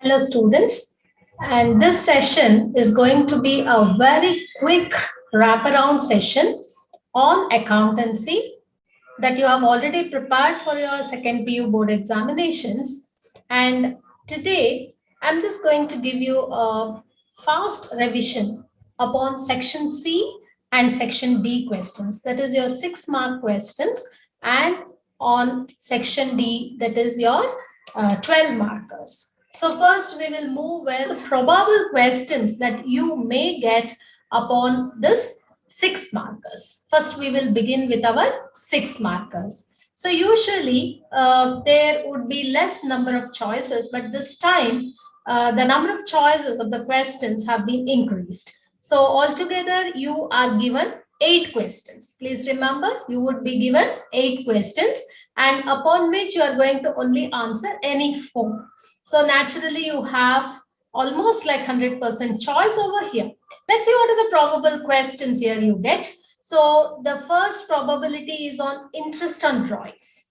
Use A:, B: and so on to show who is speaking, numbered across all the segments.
A: Hello, students. And this session is going to be a very quick wraparound session on accountancy that you have already prepared for your second PU board examinations. And today, I'm just going to give you a fast revision upon section C and section D questions. That is your 6-mark questions. And on section D, that is your 12 markers. So first we will move with probable questions that you may get upon this 6 markers. First, we will begin with our 6 markers. So usually there would be less number of choices, but this time the number of choices of the questions have been increased. So altogether you are given 8 questions. Please remember, you would be given 8 questions, and upon which you are going to only answer any 4. So naturally you have almost like 100% choice over here. Let's see what are the probable questions here you get. So the first probability is on interest on drawings.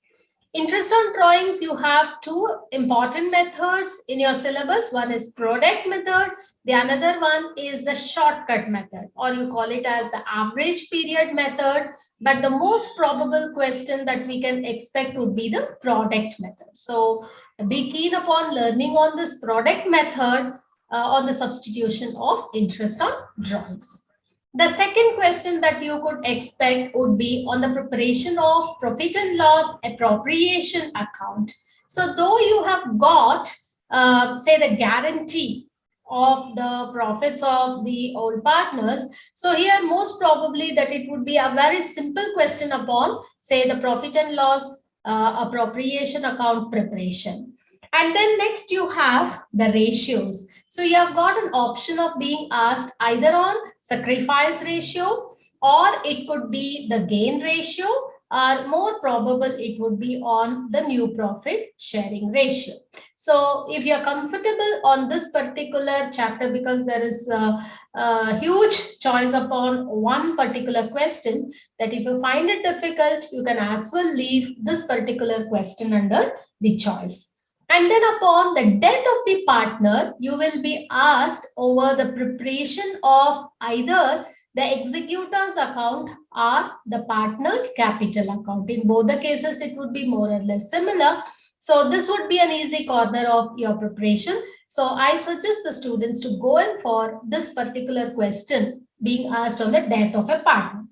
A: Interest on drawings, you have 2 important methods in your syllabus. One is product method. The another one is the shortcut method, or you call it as the average period method. But the most probable question that we can expect would be the product method. So be keen upon learning on this product method on the substitution of interest on drawings. The second question that you could expect would be on the preparation of profit and loss appropriation account. So though you have got, say, the guarantee of the profits of the old partners, so here most probably that it would be a very simple question upon, say, the profit and loss appropriation account preparation. And then next you have the ratios. So you have got an option of being asked either on sacrifice ratio, or it could be the gain ratio, or more probable it would be on the new profit sharing ratio. So if you're comfortable on this particular chapter, because there is a huge choice upon one particular question, that if you find it difficult, you can as well leave this particular question under the choice. And then upon the death of the partner, you will be asked over the preparation of either the executor's account or the partner's capital account. In both the cases, it would be more or less similar. So this would be an easy corner of your preparation. So I suggest the students to go in for this particular question being asked on the death of a partner.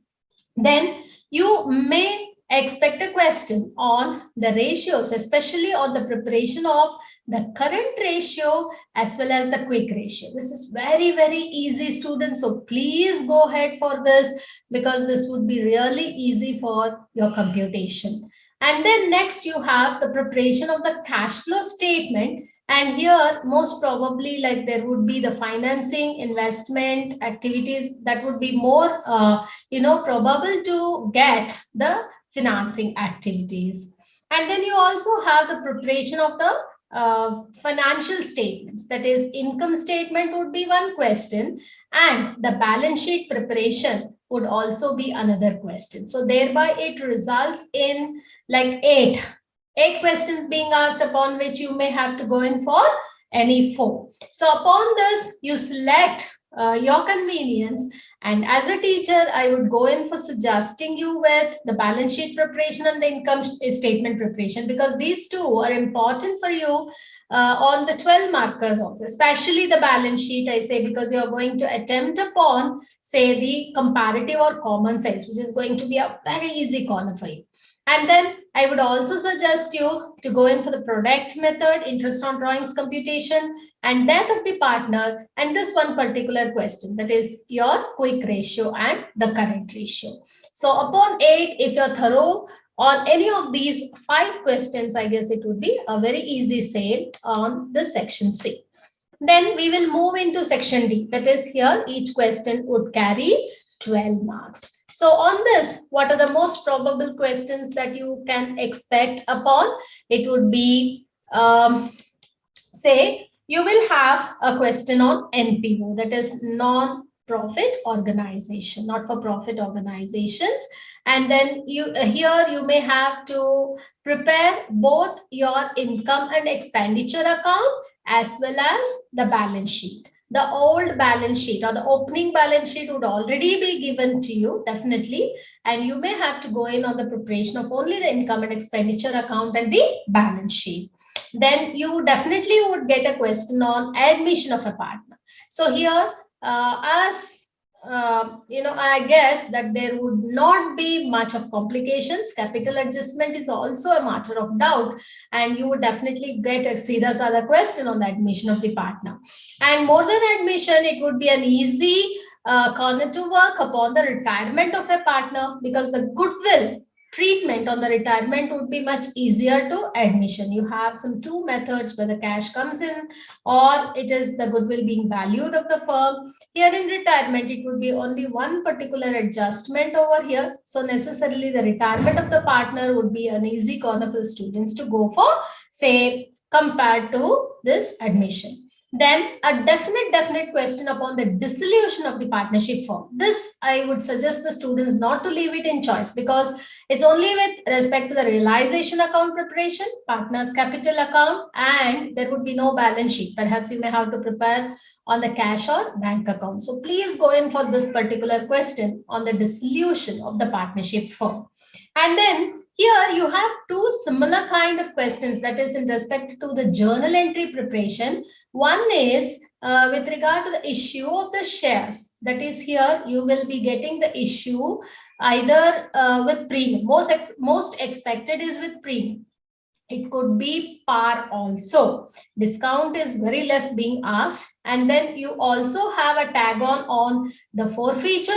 A: Then you may expect a question on the ratios, especially on the preparation of the current ratio as well as the quick ratio. This is very, very easy, students. So please go ahead for this, because this would be really easy for your computation. And then next you have the preparation of the cash flow statement. And here, most probably, like there would be the financing, investment activities that would be more, probable to get the financing activities. And then you also have the preparation of the financial statements. That is, income statement would be one question, and the balance sheet preparation would also be another question. So thereby it results in like eight questions being asked, upon which you may have to go in for any 4. So upon this, you select your convenience. And as a teacher, I would go in for suggesting you with the balance sheet preparation and the income statement preparation, because these two are important for you on the 12 markers also, especially the balance sheet, I say, because you're going to attempt upon, say, the comparative or common size, which is going to be a very easy corner for you. And then I would also suggest you to go in for the product method, interest on drawings computation, and death of the partner, and this one particular question, that is your quick ratio and the current ratio. So upon 8, if you're thorough on any of these 5 questions, I guess it would be a very easy sale on the section C. Then we will move into section D. That is, here each question would carry 12 marks. So on this, what are the most probable questions that you can expect upon? It would be, say, you will have a question on NPO, that is non-profit organization, not-for-profit organizations. And then here you may have to prepare both your income and expenditure account as well as the balance sheet. The old balance sheet or the opening balance sheet would already be given to you, definitely, and you may have to go in on the preparation of only the income and expenditure account and the balance sheet. Then you definitely would get a question on admission of a partner. So here, I guess that there would not be much of complications. Capital adjustment is also a matter of doubt, and you would definitely get a Sida Sada question on the admission of the partner. And more than admission, it would be an easy corner to work upon the retirement of a partner, because the goodwill treatment on the retirement would be much easier to admission. You have some two methods where the cash comes in, or it is the goodwill being valued of the firm. Here in retirement, it would be only one particular adjustment over here. So necessarily the retirement of the partner would be an easy corner for the students to go for, say, compared to this admission. Then a definite question upon the dissolution of the partnership firm. This I would suggest the students not to leave it in choice, because it's only with respect to the realization account preparation, partner's capital account, and there would be no balance sheet. Perhaps you may have to prepare on the cash or bank account. So please go in for this particular question on the dissolution of the partnership firm. And then here you have two similar kind of questions, that is in respect to the journal entry preparation. One is with regard to the issue of the shares. That is, here you will be getting the issue either with premium. Most expected is with premium. It could be par also. Discount is very less being asked. And then you also have a tag on the forfeiture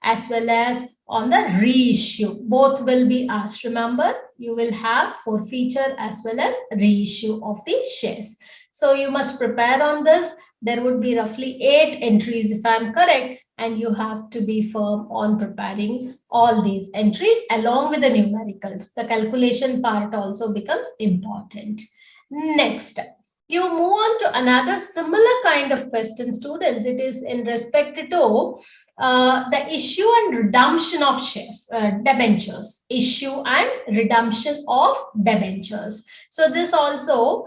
A: as well as on the reissue. Both will be asked. Remember, you will have forfeiture as well as reissue of the shares. So you must prepare on this. There would be roughly 8 entries if I'm correct, and you have to be firm on preparing all these entries along with the numericals. The calculation part also becomes important. Next, you move on to another similar kind of question, students. It is in respect to the issue and redemption of shares, debentures. Issue and redemption of debentures. So this also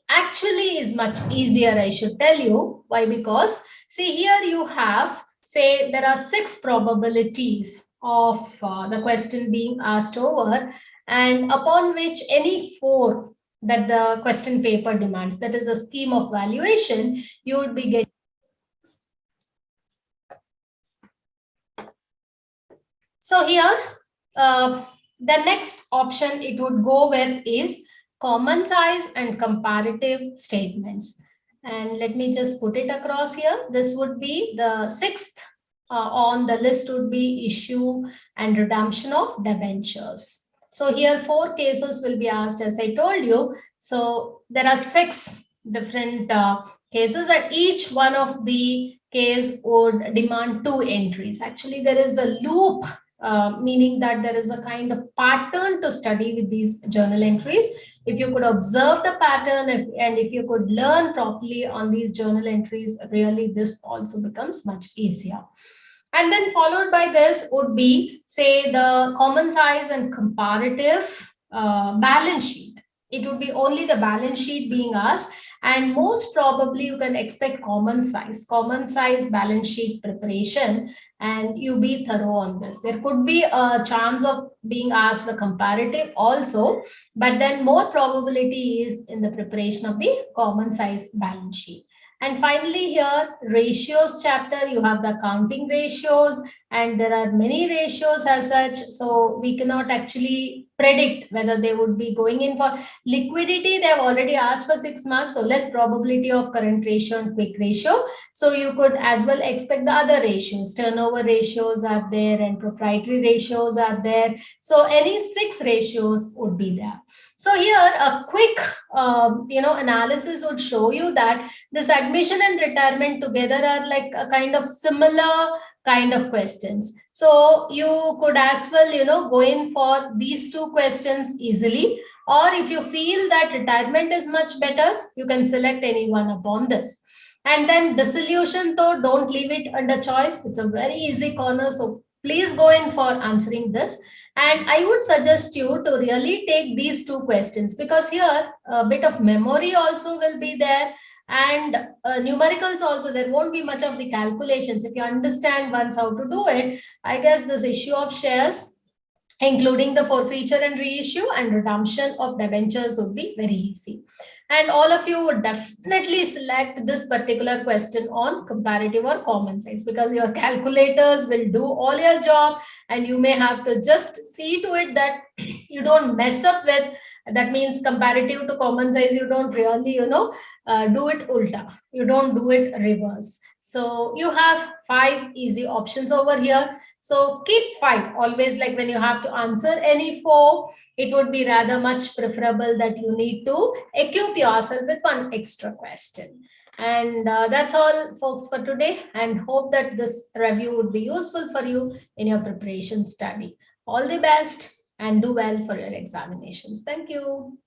A: actually is much easier, I should tell you. Why? Because see, here you have, say, there are 6 probabilities of the question being asked over, and upon which any 4 that the question paper demands, that is a scheme of valuation, you would be getting. So here, the next option it would go with is common size and comparative statements. And let me just put it across here. This would be the 6th on the list would be issue and redemption of debentures. So here 4 cases will be asked, as I told you. So there are 6 different cases, and each one of the case would demand 2 entries. Actually, there is a loop, meaning that there is a kind of pattern to study with these journal entries. If you could observe the pattern and if you could learn properly on these journal entries, really this also becomes much easier. And then followed by this would be, say, the common size and comparative balance sheet. It would be only the balance sheet being asked, and most probably you can expect common size balance sheet preparation, and you be thorough on this. There could be a chance of being asked the comparative also, but then more probability is in the preparation of the common size balance sheet. And finally here, ratios chapter, you have the accounting ratios, and there are many ratios as such. So we cannot actually predict whether they would be going in for liquidity. They have already asked for 6 marks, so less probability of current ratio and quick ratio. So you could as well expect the other ratios. Turnover ratios are there and proprietary ratios are there. So any 6 ratios would be there. So here a quick analysis would show you that this admission and retirement together are like a kind of similar kind of questions. So you could as well, go in for these 2 questions easily. Or if you feel that retirement is much better, you can select any one upon this. And then dissolution, though, don't leave it under choice. It's a very easy corner. So Please go in for answering this. And I would suggest you to really take these two questions, because here a bit of memory also will be there, and numericals also. There won't be much of the calculations. If you understand once how to do it, I guess this issue of shares, including the forfeiture and reissue and redemption of debentures, would be very easy. And all of you would definitely select this particular question on comparative or common size, because your calculators will do all your job, and you may have to just see to it that you don't mess up with. That means comparative to common size, you don't really, do it ulta. You don't do it reverse. So you have 5 easy options over here. So keep 5 always. Like when you have to answer any 4, it would be rather much preferable that you need to equip yourself with one extra question. And that's all, folks, for today. And hope that this review would be useful for you in your preparation study. All the best and do well for your examinations. Thank you.